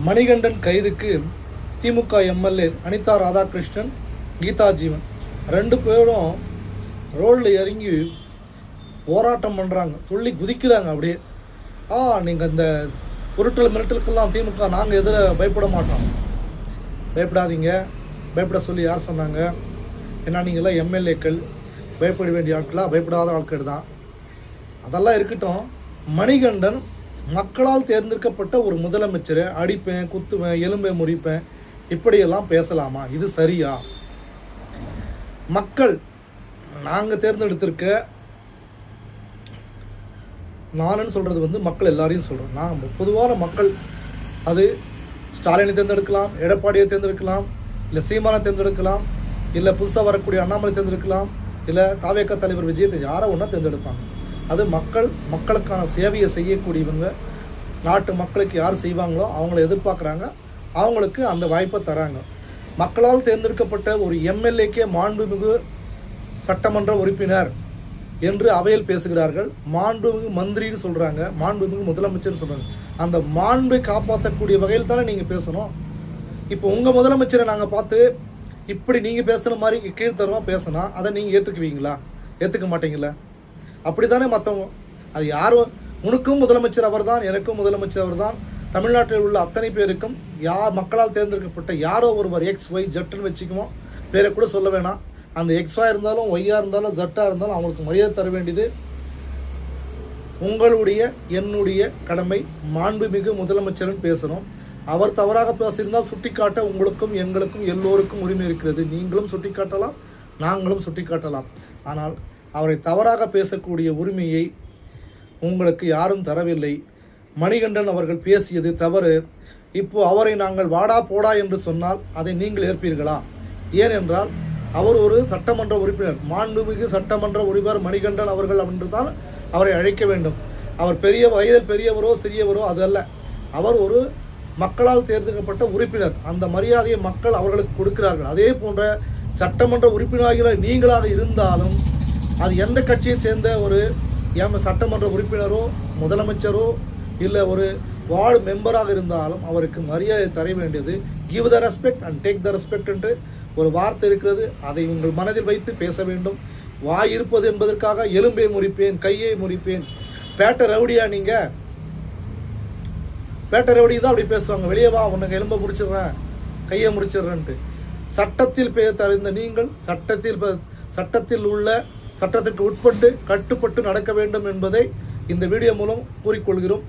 மணிகண்டன் கைதுக்கு திமுக MLA Anitha Radhakrishnan, Geetha Jeevan 2 பேரும் ரோடில் இறங்கி போராட்டம் பண்ணுறாங்க, துள்ளி குதிக்கிறாங்க. அப்படியே நீங்கள் இந்த உருட்டல் மிரட்டலுக்கெல்லாம் திமுக நாங்கள் பயப்பட மாட்டோம். பயப்படாதீங்க. பயப்பட சொல்லி யார் சொன்னாங்க? ஏன்னா நீங்களாம் எம்எல்ஏக்கள், பயப்பட வேண்டிய ஆட்களா? பயப்படாத ஆட்கள் தான். அதெல்லாம் இருக்கட்டும். மணிகண்டன் மக்களால் தேர்ந்தெடுக்கப்பட்ட ஒரு முதலமைச்சரை அடிப்பேன், குத்துவேன், எலும்பை முறிப்பேன், இப்படியெல்லாம் பேசலாமா? இது சரியா? மக்கள் நாங்கள் தேர்ந்தெடுத்திருக்க, நானுன்னு சொல்கிறது மக்கள் எல்லாரையும் சொல்கிறோம். நான் பொதுவான மக்கள், அது ஸ்டாலினை தேர்ந்தெடுக்கலாம், எடப்பாடியை தேர்ந்தெடுக்கலாம், இல்லை சீமானை தேர்ந்தெடுக்கலாம், இல்லை புதுசாக வரக்கூடிய அண்ணாமலை தேர்ந்தெடுக்கலாம், இல்லை தாவேக தலைவர் விஜயத்தை யாரோ ஒன்றா தேர்ந்தெடுப்பாங்க. அது மக்களுக்கான சேவையை செய்யக்கூடியவங்க. நாட்டு மக்களுக்கு யார் செய்வாங்களோ அவங்கள எதிர்பார்க்குறாங்க, அவங்களுக்கு அந்த வாய்ப்பை தராங்க. மக்களால் தேர்ந்தெடுக்கப்பட்ட ஒரு எம்எல்ஏக்கே மாண்புமிகு சட்டமன்ற உறுப்பினர் என்று அவையில் பேசுகிறார்கள். மாண்புமிகு மந்திரின்னு சொல்கிறாங்க, மாண்புமிகு முதலமைச்சர்னு சொல்கிறாங்க. அந்த மாண்பை காப்பாற்றக்கூடிய வகையில் தானே நீங்கள் பேசணும். இப்போ உங்கள் முதலமைச்சரை நாங்கள் பார்த்து இப்படி நீங்கள் பேசுகிற மாதிரி கீழ்த்தரமாக பேசினா அதை நீங்கள் ஏற்றுக்குவீங்களா? ஏற்றுக்க மாட்டீங்களா? அப்படி தானே மற்றவங்க. அது யாரும், உனக்கும் முதலமைச்சர் அவர் தான், எனக்கும் முதலமைச்சர் அவர் தான். தமிழ்நாட்டில் உள்ள அத்தனை பேருக்கும் மக்களால் தேர்ந்தெடுக்கப்பட்ட யாரோ ஒருவர் XYZ வச்சுக்குவோம், பேரை கூட சொல்ல வேணாம். அந்த XY இருந்தாலும் ஒய்யா இருந்தாலும் ஜட்டாக இருந்தாலும் அவங்களுக்கு மரியாதை தர வேண்டியது உங்களுடைய என்னுடைய கடமை. மாண்புமிகு முதலமைச்சர்னு பேசணும். அவர் தவறாக பேசியிருந்தால் சுட்டிக்காட்ட உங்களுக்கும் எங்களுக்கும் எல்லோருக்கும் உரிமை இருக்கிறது. நீங்களும் சுட்டிக்காட்டலாம், நாங்களும் சுட்டிக்காட்டலாம். ஆனால் அவரை தவறாக பேசக்கூடிய உரிமையை உங்களுக்கு யாரும் தரவில்லை. மணிகண்டன் அவர்கள் பேசியது தவறு. இப்போது அவரை நாங்கள் வாடா போடா என்று சொன்னால் அதை நீங்கள் ஏற்பீர்களா? ஏனென்றால் அவர் ஒரு சட்டமன்ற உறுப்பினர், மாண்புமிகு சட்டமன்ற உறுப்பினர் மணிகண்டன் அவர்கள் என்று தான் அவரை அழைக்க வேண்டும். அவர் பெரிய வயதில் பெரியவரோ சிறியவரோ அதல்ல. அவர் ஒரு மக்களால் தேர்ந்தெடுக்கப்பட்ட உறுப்பினர். அந்த மரியாதையை மக்கள் அவர்களுக்கு கொடுக்கிறார்கள். அதே போன்ற சட்டமன்ற உறுப்பினராக நீங்களாக இருந்தாலும், அது எந்த கட்சியை சேர்ந்த ஒரு சட்டமன்ற உறுப்பினரோ முதலமைச்சரோ இல்லை ஒரு வார்டு மெம்பராக இருந்தாலும் அவருக்கு மரியாதை தர வேண்டியது give the respect and take the respect என்று ஒரு வார்த்தை இருக்கிறது. அதை உங்கள் மனதில் வைத்து பேச வேண்டும். வாய் இருப்பது என்பதற்காக எலும்பை முறிப்பேன், கையை முறிப்பேன், பேட்டை ரவுடியா? நீங்கள் பேட்டை ரவுடி தான் அப்படி பேசுவாங்க. வெளியே வா, உனக்கு எலும்பை முடிச்சிடுறேன், கையை முடிச்சிடுறேன்ட்டு. சட்டத்தில் தெரிந்த நீங்கள் சட்டத்தில் உள்ள சட்டத்திற்கு உட்பட்டு கட்டுப்பட்டு நடக்க வேண்டும் என்பதை இந்த வீடியோ மூலம் கூறிக்கொள்கிறோம்.